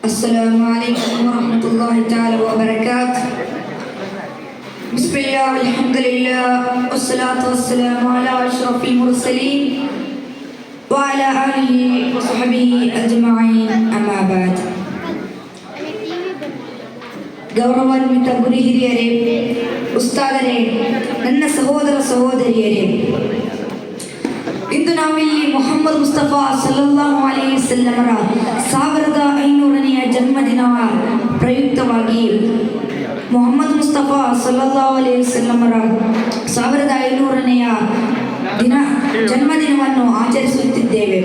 السلام عليكم ورحمة الله تعالى وبركاته. بسم الله والحمد لله والصلاة والسلام على أشرف المرسلين وعلى آله وصحبه أجمعين أما بعد. ಗೌರವಾನ್ವಿತ ಗುರು ಹಿರಿಯರೇ, ಉಸ್ತಾದರೇ, ನನ್ನ ಸಹೋದರ ಸಹೋದರಿಯರೇ, ಇಂದು ನಾವಿಲ್ಲಿ ಮೊಹಮ್ಮದ್ ಮುಸ್ತಫಾ ಸಲ್ಲಲ್ಲಾಹು ಅಲೈಹಿ ವಸಲ್ಲಮರ 1500ನೆಯ ಜನ್ಮದಿನ ಪ್ರಯುಕ್ತವಾಗಿ ಮೊಹಮ್ಮದ್ ಮುಸ್ತಫಾ ಸಲ್ಲಲ್ಲಾಹು ಅಲೈಹಿ ವಸಲ್ಲಮರ 1500ನೆಯ ಜನ್ಮದಿನವನ್ನು ಆಚರಿಸುತ್ತಿದ್ದೇವೆ.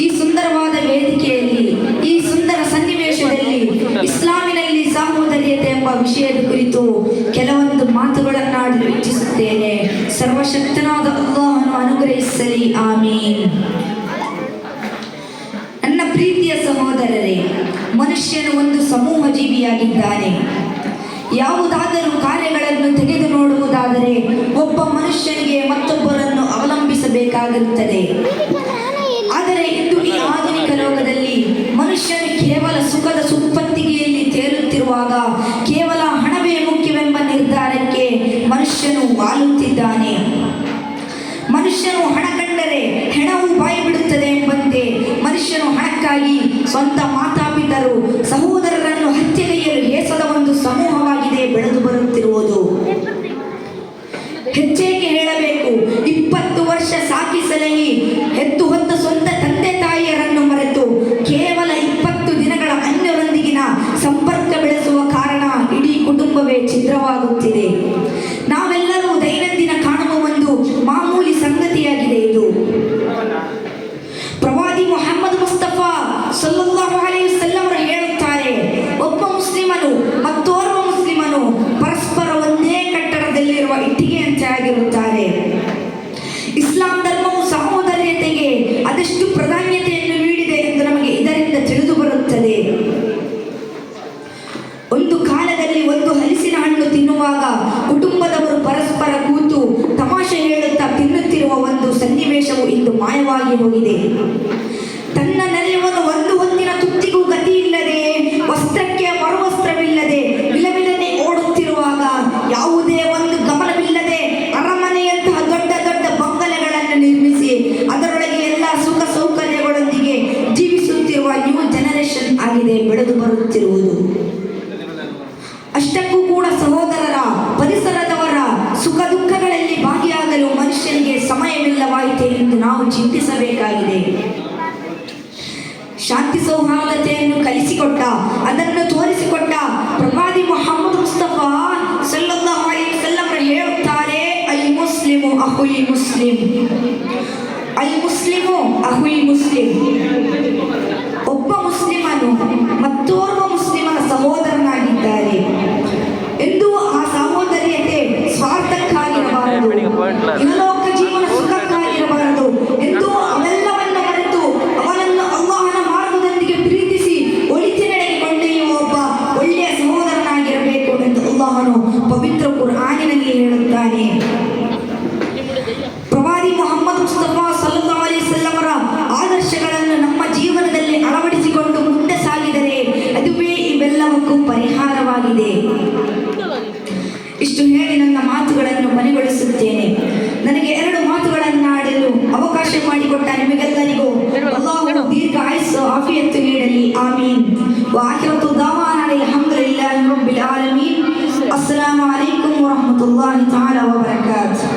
ಈ ಸುಂದರವಾದ ವೇದಿಕೆಯಲ್ಲಿ, ಈ ಸುಂದರ ಸನ್ನಿವೇಶದಲ್ಲಿ ಇಸ್ಲಾಮಿನಲ್ಲಿ ಸಾಹೋದರ್ಯತೆ ಎಂಬ ವಿಷಯದ ಕುರಿತು ಕೆಲವೊಂದು ಮಾತುಗಳನ್ನಾಡಲು ಇಚ್ಛಿಸುತ್ತೇನೆ. ಸರ್ವಶಕ್ತನಾದ ಅಲ್ಲಾಹನು ಅನುಗ್ರಹಿಸಲಿ, ಆಮೀನ್. ನನ್ನ ಪ್ರೀತಿಯ ಸಹೋದರರೇ, ಮನುಷ್ಯನು ಒಂದು ಸಮೂಹ ಜೀವಿಯಾಗಿದ್ದಾನೆ. ಯಾವುದಾದರೂ ಕಾರ್ಯಗಳನ್ನು ತೆಗೆದು ನೋಡುವುದಾದರೆ ಒಬ್ಬ ಮನುಷ್ಯನಿಗೆ ಮತ್ತೊಬ್ಬರನ್ನು ಅವಲಂಬಿಸಬೇಕಾಗಿರುತ್ತದೆ. ಆದರೆ ಇಂದು ಈ ಆಧುನಿಕ ಲೋಕದಲ್ಲಿ ಮನುಷ್ಯನು ಕೇವಲ ಸುಖದ ಸುಪ್ಪತ್ತಿಗೆಯಲ್ಲಿ ತೇಲುತ್ತಿರುವಾಗ ಕೇವಲ ಹಣವೇ ಮುಖ್ಯವೆಂಬ ನಿರ್ಧಾರಕ್ಕೆ ಮನುಷ್ಯನು ವಾಲುತ್ತಿದ್ದಾನೆ. ಮನುಷ್ಯನು ಹಣ ಕಂಡರೆ ಹೆಣವು ಬಾಯಿ ಬಿಡುತ್ತದೆ ಎಂಬಂತೆ ಮನುಷ್ಯನು ಹಣಕ್ಕಾಗಿ ಸ್ವಂತ ಮಾತಾಪಿತರು ಸಹೋದರರನ್ನು ಹತ್ಯೆಗೈಯಲು ಹೇಸದ ಒಂದು ಸಮೂಹವಾಗಿದೆ ಬೆಳೆದು ಬರುತ್ತಿರುವುದು. ಹೆಚ್ಚೇಕೆ ಹೇಳಬೇಕು, 20 ವರ್ಷ ಸಾಕಿ ಸಲಹಿ ಹೆತ್ತು ಹೊತ್ತ ಸ್ವಂತ ತಂದೆ ತಾಯಿಯರನ್ನು ಮರೆತು ಕೇವಲ 20 ದಿನಗಳ ಅನ್ಯರೊಂದಿಗಿನ ಸಂಪರ್ಕ ಬೆಳೆಸುವ ಕಾರಣ ಇಡೀ ಕುಟುಂಬವೇ ಛಿದ್ರವಾಗುತ್ತಿದೆ. ನಾವೆಲ್ಲರೂ ದೈನಂದಿನ ಕಾಣುವ ಒಂದು ಮಾಮೂಲಿ ಸಂಗತಿಯಾಗಿದೆ ಇದು. ಪ್ರವಾದಿ ಮೊಹಮ್ಮದ್ ಮುಸ್ತಫಾ ಸಲ್ಲಲ್ಲಾಹು ಅಲೈಹಿ ವಸಲ್ಲಂ ಹೇಳುತ್ತಾರೆ, ಒಬ್ಬ ಮುಸ್ಲಿಮನು ಮತ್ತೋರ್ವ ಮುಸ್ಲಿಮನು ಪರಸ್ಪರ ಒಂದೇ ಕಟ್ಟಡದಲ್ಲಿರುವ ಇಟ್ಟಿಗೆಯಂತೆ ಆಗಿರುತ್ತಾರೆ. ಇಸ್ಲಾಂ ಧರ್ಮವು ಸಹೋದರ್ಯತೆಗೆ ಅದೆಷ್ಟು ಪ್ರಾಧಾನ್ಯತೆಯನ್ನು ನೀಡಿದೆ ಎಂದು ನಮಗೆ ಇದರಿಂದ ತಿಳಿದು ಬರುತ್ತದೆ. ಒಂದು ಕಾಲದಲ್ಲಿ ಒಂದು ಹಲಸಿನ ಹಣ್ಣು ತಿನ್ನುವಾಗ ಕುಟುಂಬದವರು ಪರಸ್ಪರ ಕೂತು ತಮಾಷೆ ಹೇಳುತ್ತಾ ತಿನ್ನುತ್ತಿರುವ ಒಂದು ಸನ್ನಿವೇಶವು ಇಂದು ಮಾಯವಾಗಿ ಹೋಗಿದೆ. ತನ್ನ ನೆರೆಯವನು ಒಂದು ಹೊತ್ತಿನ ತುತ್ತಿಗೂ ಗತಿ ಇಲ್ಲದೆ, ವಸ್ತ್ರಕ್ಕೆ ಮರುವಸ್ತ್ರವಿಲ್ಲದೆ ವಿಲವಿಲನೆ ಓಡುತ್ತಿರುವಾಗ ಯಾವುದೇ ಒಂದು ಗಮನವಿಲ್ಲದೆ ಅರಮನೆಯಂತಹ ದೊಡ್ಡ ದೊಡ್ಡ ಬಂಗಲೆಗಳನ್ನು ನಿರ್ಮಿಸಿ ಅದರೊಳಗೆ ಎಲ್ಲ ಸುಖ ಸೌಕರ್ಯಗಳೊಂದಿಗೆ ಜೀವಿಸುತ್ತಿರುವ ನ್ಯೂ ಜನರೇಷನ್ ಆಗಿದೆ ಬೆಳೆದು ಬರುತ್ತಿರುವುದು. ಅಷ್ಟಕ್ಕೂ ಕೂಡ ಸಹೋದರರ, ಪರಿಸರದವರ ಸುಖ ದುಃಖಗಳಲ್ಲಿ ಭಾಗಿಯಾಗಲು ಮನುಷ್ಯನಿಗೆ ಸಮಯವಿಲ್ಲವಾಯಿತೆ ಎಂದು ನಾವು ಚಿಂತಿಸಬೇಕಾಗಿದೆ. ಶಾಂತಿ ಸೌಹಾರ್ದತೆಯನ್ನು ಕಲಿಸಿಕೊಟ್ಟ, ಅದನ್ನು ತೋರಿಸಿಕೊಟ್ಟ ಪ್ರವಾದಿ ಮೊಹಮ್ಮದ್ ಮುಸ್ತಫಾ ಸಲ್ಲಲ್ಲಾಹು ಅಲೈಹಿ ವಸಲ್ಲಂ ಹೇಳುತ್ತಾರೆ, ಅಲ್ ಮುಸ್ಲಿಮು ಅಹುಲ್ ಮುಸ್ಲಿಂ, ಅಲ್ ಮುಸ್ಲಿಮು ಅಹುಲ್ ಮುಸ್ಲಿಂ. ಒಬ್ಬ ಮುಸ್ಲಿಮನು ಮತ್ತೋರ್ವ ಮುಸ್ಲಿಮನ ಸಹೋದರನಾಗಿದ್ದಾರೆ ಎಂದು ಆ ಸಹೋದರ್ಯತೆ ಸ್ವಾರ್ಥಕ್ಕಾಗಿರಬಾರದು, ಇಹಲೋಕ ಜೀವನ ಸುಖಕ್ಕಾಗಿರಬಾರದು ಎಂದು ಅವೆಲ್ಲವನ್ನು ಮರೆತು ಅವನನ್ನು ಅಲ್ಲಾಹನ ಮಾರ್ಗದೊಂದಿಗೆ ಪ್ರೀತಿಸಿ ಒಳಿತಿನೆಡೆಗೆ ಕೊಂಡೊಯ್ಯುವ ಒಬ್ಬ ಒಳ್ಳೆಯ ಸಹೋದರನಾಗಿರಬೇಕು ಎಂದು ಅಲ್ಲಾಹನು ಪವಿತ್ರ ಕುರ್ಆನಿನಲ್ಲಿ ಹೇಳುತ್ತಾನೆ. ಪ್ರವಾದಿ ಮೊಹಮ್ಮದ್ ಮುಸ್ತಫಾ ಸಲ್ಲಲ್ಲಾಹು ಅಲೈಹಿ ವಸಲ್ಲಮರ ಆದರ್ಶಗಳನ್ನು ನಮ್ಮ ಜೀವನದಲ್ಲಿ ಅಳವಡಿಸಿಕೊಂಡು ಮುಂದೆ ಸಾಗಿದರೆ ಅದುವೇ ಇವೆಲ್ಲವಕ್ಕೂ ಪರಿಹಾರವಾಗಿದೆ. ಇಷ್ಟು ಹೇಳಿ ನನ್ನ ಮಾತುಗಳನ್ನು ಕೊನೆಗೊಳಿಸುತ್ತೇನೆ. ನನಗೆ 2 ಮಾತುಗಳನ್ನಾಡಲು ಅವಕಾಶ ಮಾಡಿಕೊಟ್ಟ ನಿಮಗೆಲ್ಲರಿಗೂ ಅಲ್ಲಾಹು ದೀರ್ಘ ಆಯುಸ್ಸು ಆಫಿಯತ್ತು ನೀಡಲಿ, ಆಮೀನ್. ವಾಹಿರತು ದಾವಾನ ಅಲ್ಹಮ್ದುಲಿಲ್ಲಾಹಿ ರಬ್ಬಿಲ್ ಆಲಮೀನ್. ಅಸ್ಸಲಾಮು ಅಲೈಕುಂ ವರಹಮತುಲ್ಲಾಹಿ ತಆಲಾ ವಬರಕಾತುಹು.